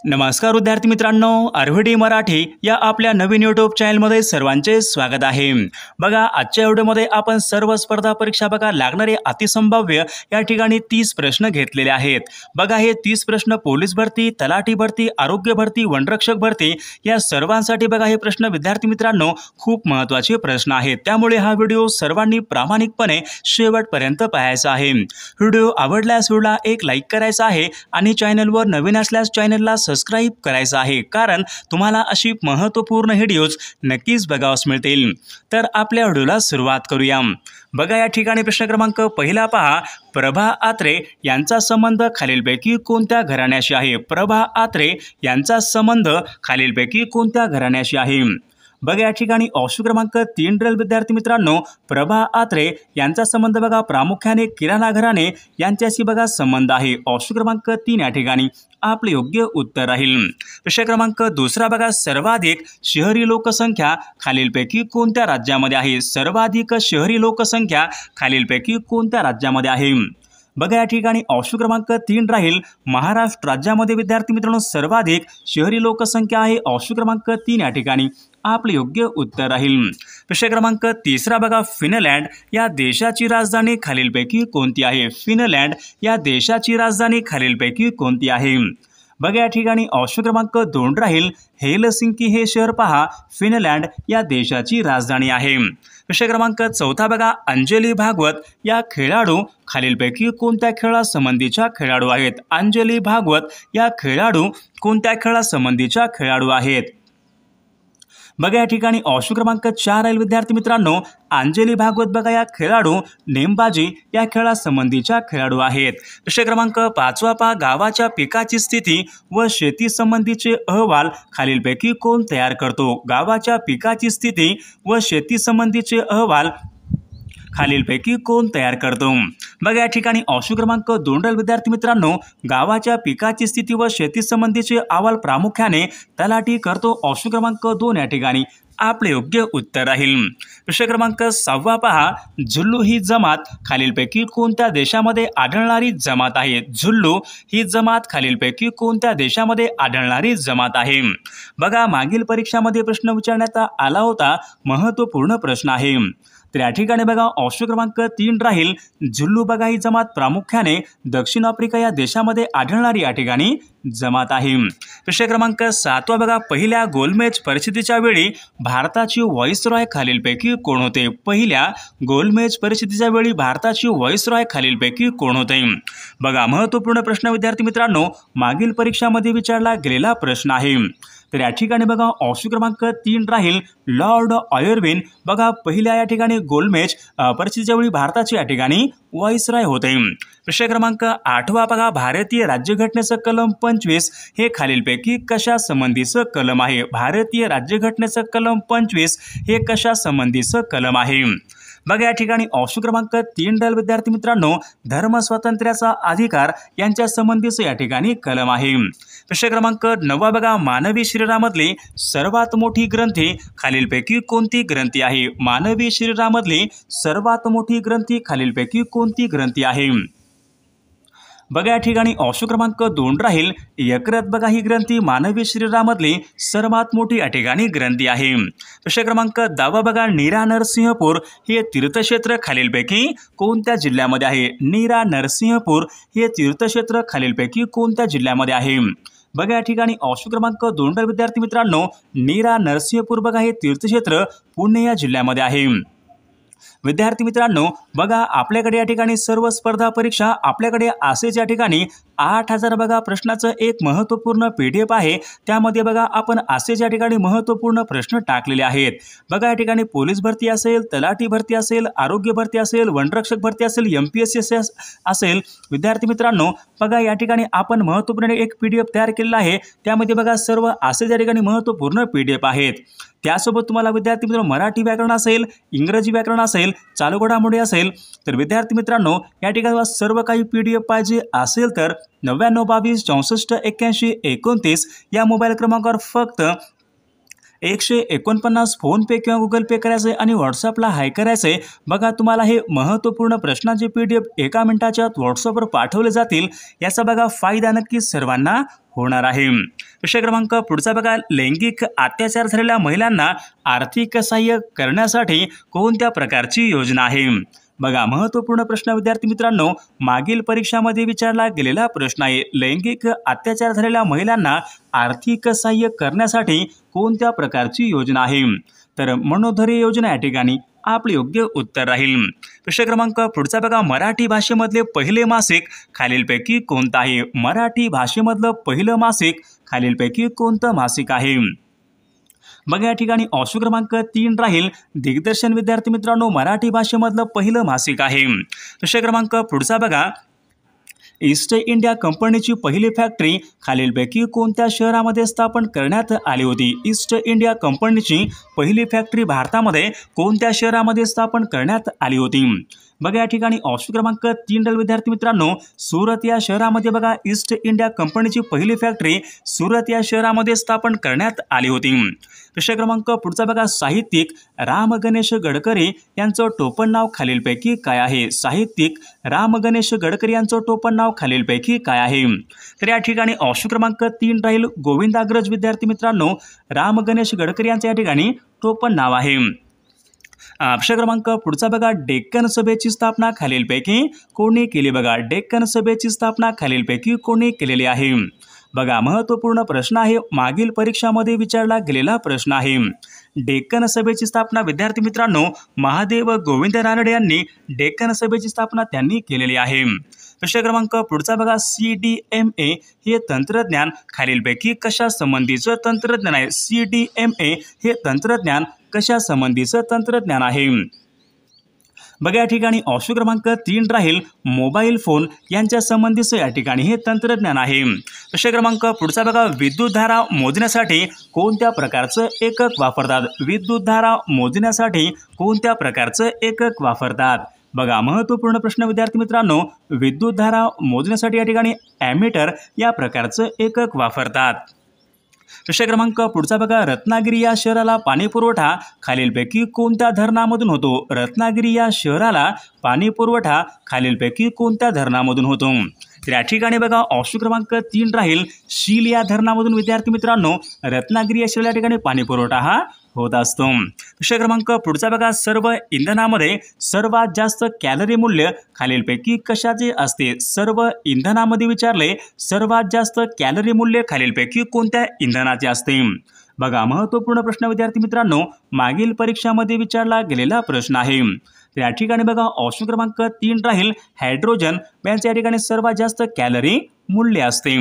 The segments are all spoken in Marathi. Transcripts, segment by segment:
नमस्कार विद्यार्थी मित्रांनो, आरव्हीडी मराठी या आपल्या नवीन यूट्यूब चॅनलमध्ये सर्वांचे स्वागत आहे। बघा, आजच्या व्हिडिओमध्ये आपण सर्व स्पर्धा परीक्षा लागणारे अतिसंभाव्य या ठिकाणी 30 प्रश्न घेतलेले आहेत। बघा, हे 30 प्रश्न पोलीस भरती, तलाठी भरती, आरोग्य भरती, वनरक्षक भरती या सर्वांसाठी बघा हे प्रश्न विद्यार्थी मित्रांनो खूप महत्त्वाचे प्रश्न आहेत। त्यामुळे हा व्हिडिओ सर्वांनी प्रामाणिकपणे शेवटपर्यंत पाहायचा आहे। व्हिडिओ आवडल्यास व्हिडिओला एक लाईक करायचा आहे आणि चॅनलवर नवीन असल्यास चॅनलला सबस्क्राइब करायचं आहे, कारण तुम्हाला अशी महत्त्वपूर्ण व्हिडिओज नक्कीच बघावयास मिळतील। तर आपल्या व्हिडिओला सुरुवात करूया। बघा, या ठिकाणी प्रश्न क्रमांक पहिला पहा, प्रभा आत्रे यांचा संबंध खालीलपैकी कोणत्या घराण्याशी आहे? प्रभा आत्रे यांचा संबंध खालीलपैकी कोणत्या घराण्याशी आहे? बघा, या ठिकाणी ऑप्शन क्रमांक 3 रेल विद्यार्थी मित्रांनो, प्रभा आत्रे यांचा संबंध बघा प्रामुख्याने किराणा घराणे यांच्याशी बघा संबंध आहे। ऑप्शन क्रमांक 3 या ठिकाणी आपले योग्य उत्तर राहील। प्रश्न क्रमांक दुसरा बघा, सर्वाधिक शहरी लोकसंख्या खालीलपैकी कोणत्या राज्यामध्ये आहे? सर्वाधिक शहरी लोकसंख्या खालीलपैकी कोणत्या राज्यामध्ये आहे? बघा, या ठिकाणी ऑप्शन क्रमांक 3 राहील महाराष्ट्र राज्यामध्ये विद्यार्थी मित्रांनो सर्वाधिक शहरी लोकसंख्या आहे। ऑप्शन क्रमांक 3 या ठिकाणी आपले योग्य उत्तर राहील। प्रश्न क्रमांक तिसरा बघा, फिनलँड या देशाची राजधानी खालीलपैकी कोणती आहे? फिनलँड या देशाची राजधानी खालीलपैकी कोणती आहे? बघा, या ठिकाणी ऑप्शन क्रमांक 2 राहील हेलसिंकी हे शहर पहा फिनलँड या देशाची राजधानी आहे। प्रश्न क्रमांक 4 बघा, अंजली भागवत या खेळाडू खालीलपैकी कोणत्या खेळासंबंधीच्या खेळाडू आहेत? अंजली भागवत या खेळाडू कोणत्या खेळासंबंधीच्या खेळाडू आहेत? बघा, या ठिकाणी ऑप्शन क्रमांक 4 राहील विद्यार्थी मित्रांनो, अंजली भागवत बघा या खेळाडू नेमबाजी या खेळासंबंधीच्या खेळाडू आहेत। प्रश्न क्रमांक 5 पहा, गावाच्या पिकाची स्थिती व शेती संबंधीचे अहवाल खालीलपैकी कोण तयार करतो? गावाच्या पिकाची स्थिती व शेती संबंधीचे अहवाल खालीलपैकी कोण तयार करतो? बघा, या ठिकाणी ऑप्शन क्रमांक 2 राहील विद्यार्थी मित्रांनो, गावाच्या पिकाची स्थिती व शेती संबंधीचे अहवाल प्रामुख्याने तलाठी करतो। ऑप्शन क्रमांक 2 या ठिकाणी आपले योग्य उत्तर राहील। प्रश्न क्रमांक 6 पहा, झुल्लू ही जमात खालीलपैकी कोणत्या देशामध्ये आढळणारी जमात आहे? झुल्लू ही जमात खालीलपैकी कोणत्या देशामध्ये आढळणारी जमात आहे? बघा, मागील परीक्षामध्ये प्रश्न विचारण्यात आला होता, महत्त्वपूर्ण प्रश्न आहे। तर या ठिकाणी बघा ऑप्शन क्रमांक 3 राहील झुल्लू बघा ही जमात प्रामुख्याने दक्षिण आफ्रिका या देशामध्ये आढळणारी या ठिकाणी जमात आहे। प्रश्न क्रमांक 7 बघा, पहिल्या गोलमेज परिषदेच्या वेळी भारताची व्हाईसरॉय खालीलपैकी कोण होते? पहिल्या गोलमेज परिषदेच्या वेळी भारताची व्हाईसरॉय खालीलपैकी कोण होते? बघा, महत्त्वपूर्ण प्रश्न विद्यार्थी मित्रांनो, मागील परीक्षामध्ये विचारला गेलेला प्रश्न आहे। तर या ठिकाणी बघा ऑप्शन क्रमांक 3 राहील लॉर्ड आयर्विन बघा पहिल्या या ठिकाणी गोलमेज परिषदेच्या वेळी भारताची या ठिकाणी व्हाईसरॉय होते। प्रश्न क्रमांक 8 बघा, भारतीय राज्यघटनेचं कलम 25 हे खालीलपैकी कशा संबंधीचं कलम आहे? भारतीय राज्यघटनेचं कलम 25 हे कशा संबंधीचं कलम आहे? बघा, या ठिकाणी ऑप्शन क्रमांक 3 राहील विद्यार्थी मित्रांनो, धर्म स्वातंत्र्याचा अधिकार यांच्या संबंधीचं या ठिकाणी कलम आहे। प्रश्न क्रमांक 9 बघा, मानवी शरीरामधली सर्वात मोठी ग्रंथी खालीलपैकी कोणती ग्रंथी आहे? मानवी शरीरामधली सर्वात मोठी ग्रंथी खालीलपैकी कोणती ग्रंथी आहे? बघा, या ठिकाणी ऑप्शन क्रमांक 2 राहील यकृत बघा ही ग्रंथी मानवी शरीरामधली सर्वात मोठी या ठिकाणी ग्रंथी आहे। प्रश्न क्रमांक 10 बघा, नीरा नरसिंहपूर हे तीर्थक्षेत्र खालीलपैकी कोणत्या जिल्ह्यामध्ये आहे? नीरा नरसिंहपूर हे तीर्थक्षेत्र खालीलपैकी कोणत्या जिल्ह्यामध्ये आहे? बघा, या ठिकाणी ऑप्शन क्रमांक 2 विद्यार्थी मित्रांनो, नीरा नरसिंहपूर बघा हे तीर्थक्षेत्र पुणे या जिल्ह्यामध्ये आहे। विद्यार्थी मित्रांनो, बघा आपल्याकडे या ठिकाणी सर्व स्पर्धा परीक्षा आपल्याकडे असेच या ठिकाणी 8000 बघा प्रश्नाचं एक महत्त्वपूर्ण PDF आहे। त्यामध्ये बघा आपण असेच या ठिकाणी महत्त्वपूर्ण प्रश्न टाकलेले आहेत। बघा, या ठिकाणी पोलीस भरती असेल, तलाठी भरती असेल, आरोग्य भरती असेल, वनरक्षक भरती असेल, MPSC असेल। विद्यार्थी मित्रांनो, बघा या ठिकाणी आपण महत्त्वपूर्ण एक PDF तयार केलेला आहे। त्यामध्ये बघा सर्व असेच या ठिकाणी महत्त्वपूर्ण PDF आहेत। त्यासोबत तुम्हाला विद्यार्थी मित्रांनो मराठी व्याकरण असेल, इंग्रजी व्याकरण असेल, चालू घडामोडी असेल, तर विद्यार्थी मित्रांनो या ठिकाणी सर्व काही PDF पाहिजे असेल तर 9922 64 81 29 या मोबाईल क्रमांकावर फक्त 149 फोनपे किंवा गुगल पे करायचे आणि व्हॉट्सअपला हाय करायचे। बघा, तुम्हाला हे महत्त्वपूर्ण प्रश्नांचे PDF एका मिनिटाच्या आत व्हॉट्सअपवर पाठवले जातील। याचा बघा फायदा नक्कीच सर्वांना होणार आहे। प्रश्न क्रमांक पुढचा बघा, लैंगिक अत्याचार झालेल्या महिलांना आर्थिक सहाय्य करण्यासाठी कोणत्या प्रकारची योजना आहे? बघा, महत्त्वपूर्ण प्रश्न विद्यार्थी मित्रांनो, मागील परीक्षामध्ये विचारला गेलेला प्रश्न आहे. लैंगिक अत्याचार झालेल्या महिलांना आर्थिक सहाय्य करण्यासाठी कोणत्या प्रकारची योजना आहे? तर मनोधरी योजना या ठिकाणी आपले योग्य उत्तर राहील. प्रश्न क्रमांक पुढचा बघा, मराठी भाषेमधले पहिले मासिक खालीलपैकी कोणतं आहे? मराठी भाषेमधलं पहिलं मासिक खालीलपैकी कोणतं मासिक आहे? बघा, या ठिकाणी ऑप्शन क्रमांक 3 राहील दिग्दर्शन विद्यार्थी मित्रांनो मराठी भाषेमधलं पहिलं मासिक आहे. प्रश्न क्रमांक पुढचा बघा, ईस्ट इंडिया कंपनीची पहिली फॅक्टरी खालीलपैकी कोणत्या शहरामध्ये स्थापन करण्यात आली होती? ईस्ट इंडिया कंपनीची पहिली फॅक्टरी भारतामध्ये कोणत्या शहरामध्ये स्थापन करण्यात आली होती? बघा, या ठिकाणी ऑप्शन क्रमांक 3 विद्यार्थी मित्रांनो सुरत या शहरामध्ये बघा ईस्ट इंडिया कंपनीची पहिली फॅक्टरी सुरत या शहरामध्ये स्थापन करण्यात आली होती. प्रश्न क्रमांक पुढचा बघा, साहित्यिक राम गणेश गडकरी यांचं टोपण नाव खालीलपैकी काय आहे? साहित्यिक राम गणेश गडकरी यांचं टोपण नाव खालीलपैकी काय आहे? तर या ठिकाणी ऑप्शन क्रमांक 3 राहील गोविंदाग्रज विद्यार्थी मित्रांनो राम गणेश गडकरी यांचं या ठिकाणी टोपण नाव आहे. प्रश्न क्रमांक पुढचा बघा, डेक्कन सभेची स्थापना खालीलपैकी कोणी केली? बघा, डेक्कन सभेची स्थापना खालीलपैकी कोणी केलेली आहे? बघा, महत्त्वपूर्ण प्रश्न आहे, मागील परीक्षामध्ये विचारला गेलेला प्रश्न आहे. डेक्कन सभेची स्थापना विद्यार्थी मित्रांनो महादेव गोविंद रानडे यांनी डेक्कन सभेची स्थापना त्यांनी केलेली आहे. प्रश्न क्रमांक पुढचा बघा, CDMA हे तंत्रज्ञान खालीलपैकी कशा संबंधीचं तंत्रज्ञान आहे? CDMA हे तंत्रज्ञान कशा संबंधीचं तंत्रज्ञान आहे? बघा, या ठिकाणी ऑप्शन क्रमांक 3 राहील मोबाईल फोन यांच्या संबंधीचं या ठिकाणी हे तंत्रज्ञान आहे. प्रश्न क्रमांक पुढचा बघा, विद्युतधारा मोजण्यासाठी कोणत्या प्रकारचं एकक वापरतात? विद्युतधारा मोजण्यासाठी कोणत्या प्रकारचं एकक वापरतात? बघा, महत्त्वपूर्ण प्रश्न विद्यार्थी मित्रांनो विद्युतधारा मोजण्यासाठी या ठिकाणी ॲमीटर या प्रकारचं एकक वापरतात. प्रश्न क्रमांक पुढचा बघा, रत्नागिरी या शहराला पाणी पुरवठा खालीलपैकी कोणत्या धरणामधून होतो? रत्नागिरी या शहराला पाणी पुरवठा खालीलपैकी कोणत्या धरणामधून होतो? तर या ठिकाणी बघा ऑप्शन क्रमांक 3 राहील शील या धरणामधून विद्यार्थी मित्रांनो रत्नागिरी या शहराला या ठिकाणी पाणी पुरवठा हा होत असतो. प्रश्न क्रमांक पुढचा बघा, सर्व इंधनामध्ये सर्वात जास्त कॅलरी मूल्य खालीलपैकी कशाचे असते? सर्व इंधनामध्ये विचारले सर्वात जास्त कॅलरी मूल्य खालीलपैकी कोणत्या इंधनाचे असते? बघा, महत्त्वपूर्ण प्रश्न विद्यार्थी मित्रांनो मागील परीक्षामध्ये विचारला गेलेला प्रश्न आहे. तर या ठिकाणी बघा ऑप्शन क्रमांक 3 राहील हायड्रोजन यांच्या या ठिकाणी सर्वात जास्त कॅलरी मूल्य असते.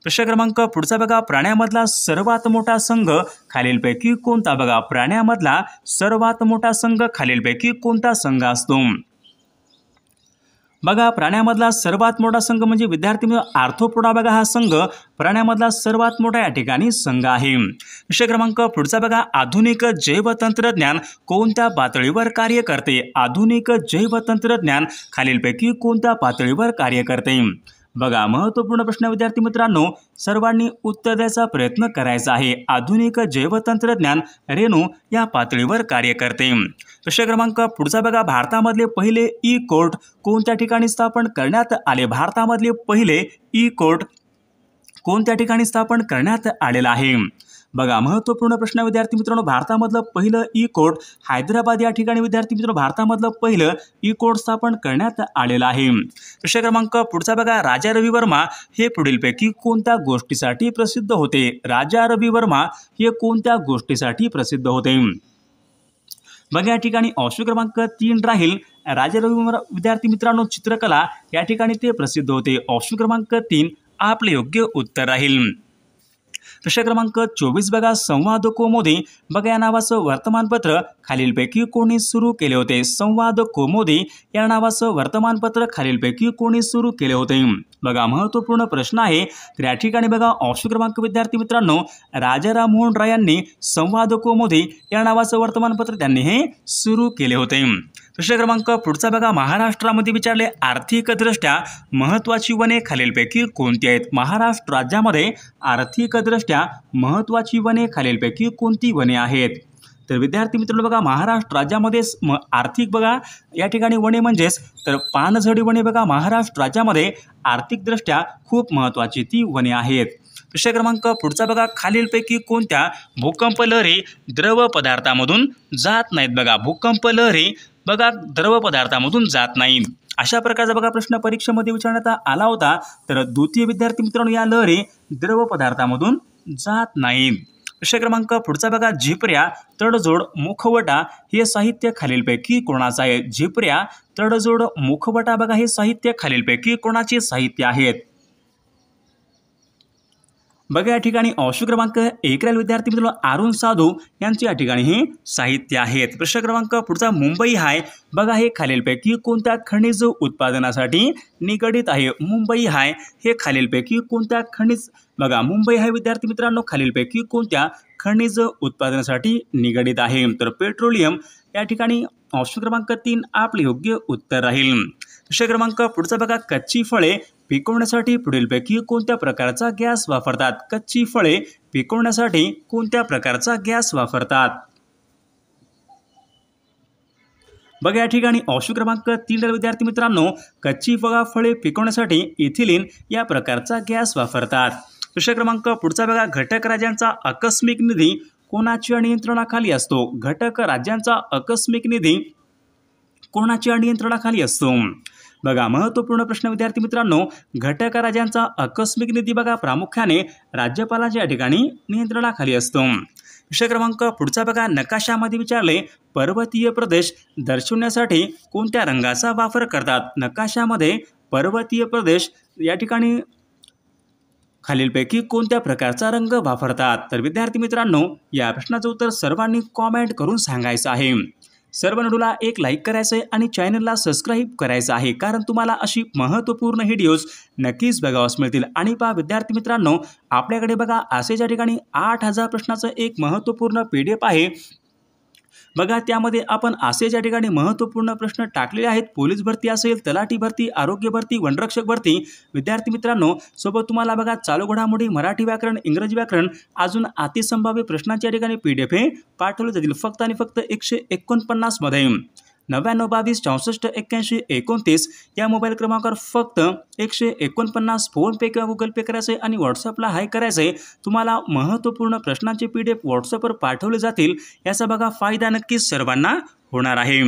प्रश्न क्रमांक पुढचा बघा, प्राण्यामधला सर्वात मोठा संघ खालीलपैकी कोणता? बघा, प्राण्यामधला सर्वात मोठा संघ खालीलपैकी कोणता संघ असतो? बघा, प्राण्यामधला सर्वात मोठा संघ म्हणजे विद्यार्थी आर्थ्रोपोडा बघा हा संघ प्राण्यामधला सर्वात मोठा या ठिकाणी संघ आहे. विषय क्रमांक पुढचा बघा, आधुनिक जैवतंत्रज्ञान कोणत्या पातळीवर कार्य करते? आधुनिक जैवतंत्रज्ञान खालीलपैकी कोणत्या पातळीवर कार्य करते? बघा, महत्त्वपूर्ण प्रश्न विद्यार्थी मित्रांनो सर्वांनी उत्तर द्यायचा प्रयत्न करायचा आहे. आधुनिक जैवतंत्रज्ञान रेणू या पातळीवर कार्य करते. प्रश्न क्रमांक पुढचा बघा, भारतामधले पहिले ई कोर्ट कोणत्या ठिकाणी स्थापन करण्यात आले? भारतामधले पहिले ई कोर्ट कोणत्या ठिकाणी स्थापन करण्यात आलेला आहे? बघा, महत्त्वपूर्ण प्रश्न विद्यार्थी मित्रांनो भारतामधलं पहिलं ई कोर्ट हैदराबाद या ठिकाणी विद्यार्थी मित्रांनो भारतामधलं पहिलं ई कोर्ट स्थापन करण्यात आलेलं आहे. प्रश्न क्रमांक पुढचा बघा, राजा रवी वर्मा हे पुढीलपैकी कोणत्या गोष्टीसाठी प्रसिद्ध होते? राजा रवी वर्मा हे कोणत्या गोष्टीसाठी प्रसिद्ध होते? बघा, या ठिकाणी ऑप्शन क्रमांक 3 राहील राजा रवी वर्मा विद्यार्थी मित्रांनो चित्रकला या ठिकाणी ते प्रसिद्ध होते. ऑप्शन क्रमांक 3 आपले योग्य उत्तर राहील. प्रश्न क्रमांक 24 बघा, संवाद कौमुदी बघा या नावाचं वर्तमानपत्र खालीलपैकी कोणी सुरू केले होते? संवाद कौमुदी या नावाचं वर्तमानपत्र खालीलपैकी कोणी सुरू केले होते? बघा, महत्त्वपूर्ण प्रश्न आहे. तर या ठिकाणी बघा ऑप्शन क्रमांक विद्यार्थी मित्रांनो राजा राममोहन राय यांनी संवाद कौमुदी या नावाचं वर्तमानपत्र त्यांनी हे सुरू केले होते. प्रश्न क्रमांक पुढचा बघा, महाराष्ट्रामध्ये विचारले आर्थिकदृष्ट्या महत्त्वाची वने खालीलपैकी कोणती आहेत? महाराष्ट्र राज्यामध्ये आर्थिकदृष्ट्या महत्त्वाची वने खालीलपैकी कोणती वने आहेत? तर विद्यार्थी मित्रांनो बघा, महाराष्ट्र राज्यामध्ये आर्थिक बघा या ठिकाणी वने म्हणजेच तर पानझडी वने बघा महाराष्ट्र राज्यामध्ये आर्थिकदृष्ट्या खूप महत्त्वाची ती वने आहेत. विषय क्रमांक पुढचा बघा, खालीलपैकी कोणत्या भूकंप लहरी द्रव पदार्थामधून जात नाहीत? बघा, भूकंप लहरी बघा द्रव पदार्थामधून जात नाही. अशा प्रकारचा बघा प्रश्न परीक्षेमध्ये विचारण्यात आला होता. तर द्वितीय विद्यार्थी मित्रांनो, या लहरी द्रव पदार्थामधून जात नाहीत. विषय क्रमांक पुढचा बघा, झिपऱ्या, तडजोड, मुखवटा हे साहित्य खालीलपैकी कोणाचं आहे? झिपऱ्या, तडजोड, मुखवटा बघा हे साहित्य खालीलपैकी कोणाचे साहित्य आहेत? बघा या ठिकाणी ऑप्शन क्रमांक 1 राहील विद्यार्थी मित्रांनो, अरुण साधू यांचे या ठिकाणी हे साहित्य आहेत. प्रश्न क्रमांक पुढचा, मुंबई हाय बघा हे खालीलपैकी कोणत्या खनिज उत्पादनासाठी निगडित आहे? मुंबई हाय हे खालीलपैकी कोणत्या खनिज बघा मुंबई हाय विद्यार्थी मित्रांनो खालीलपैकी कोणत्या खनिज उत्पादनासाठी निगडित आहे? तर पेट्रोलियम या ठिकाणी ऑप्शन क्रमांक 3 आपले योग्य उत्तर राहील. विषय क्रमांक पुढचा बघा, कच्ची फळे पिकवण्यासाठी पुढीलपैकी कोणत्या प्रकारचा गॅस वापरतात? कच्ची फळे पिकवण्यासाठी कोणत्या प्रकारचा गॅस वापरतात? बघा या ठिकाणी ऑप्शन क्रमांक 3 विद्यार्थी मित्रांनो, कच्ची फळे पिकवण्यासाठी इथिलीन या प्रकारचा गॅस वापरतात. विषय क्रमांक पुढचा बघा, घटक राज्यांचा आकस्मिक निधी कोणाच्या नियंत्रणाखाली असतो? घटक राज्यांचा आकस्मिक निधी कोणाच्या नियंत्रणाखाली असतो? बघा महत्त्वपूर्ण प्रश्न विद्यार्थी मित्रांनो, घटक राज्यांचा आकस्मिक निधी बघा प्रामुख्याने राज्यपालाच्या या ठिकाणी नियंत्रणाखाली असतो. विषय क्रमांक पुढचा बघा, नकाशामध्ये विचारले, पर्वतीय प्रदेश दर्शवण्यासाठी कोणत्या रंगाचा वापर करतात? नकाशामध्ये पर्वतीय प्रदेश या ठिकाणी खालीलपैकी कोणत्या प्रकारचा रंग वापरतात? तर विद्यार्थी मित्रांनो, या प्रश्नाचं उत्तर सर्वांनी कॉमेंट करून सांगायचं आहे. सर्व व्हिडिओला एक लाईक करायचं आहे आणि चॅनलला सबस्क्राईब करायचं आहे, कारण तुम्हाला अशी महत्त्वपूर्ण व्हिडिओज नक्कीच बघावास मिळतील. आणि पहा विद्यार्थी मित्रांनो, आपल्याकडे बघा असेच या ठिकाणी 8000 प्रश्नाचं एक महत्त्वपूर्ण PDF आहे. बघा त्यामध्ये आपण असेच या ठिकाणी महत्त्वपूर्ण प्रश्न टाकलेले आहेत. पोलीस भरती असेल, तलाठी भरती, आरोग्य भरती, वनरक्षक भरती. विद्यार्थी मित्रांनो, सोबत तुम्हाला बघा चालू घडामोडी, मराठी व्याकरण, इंग्रजी व्याकरण, अजून अतिसंभाव्य प्रश्नांच्या ठिकाणी PDF हे पाठवले जातील फक्त आणि फक्त 149 मध्ये. 99 22 64 81 29 या मोबाईल क्रमांकावर फक्त 149 फोनपे किंवा गुगल पे करायचे आणि व्हॉट्सअपला हाय करायचे. तुम्हाला महत्त्वपूर्ण प्रश्नांचे PDF व्हॉट्सअपवर पाठवले जातील. याचा बघा फायदा नक्कीच सर्वांना होणार आहे.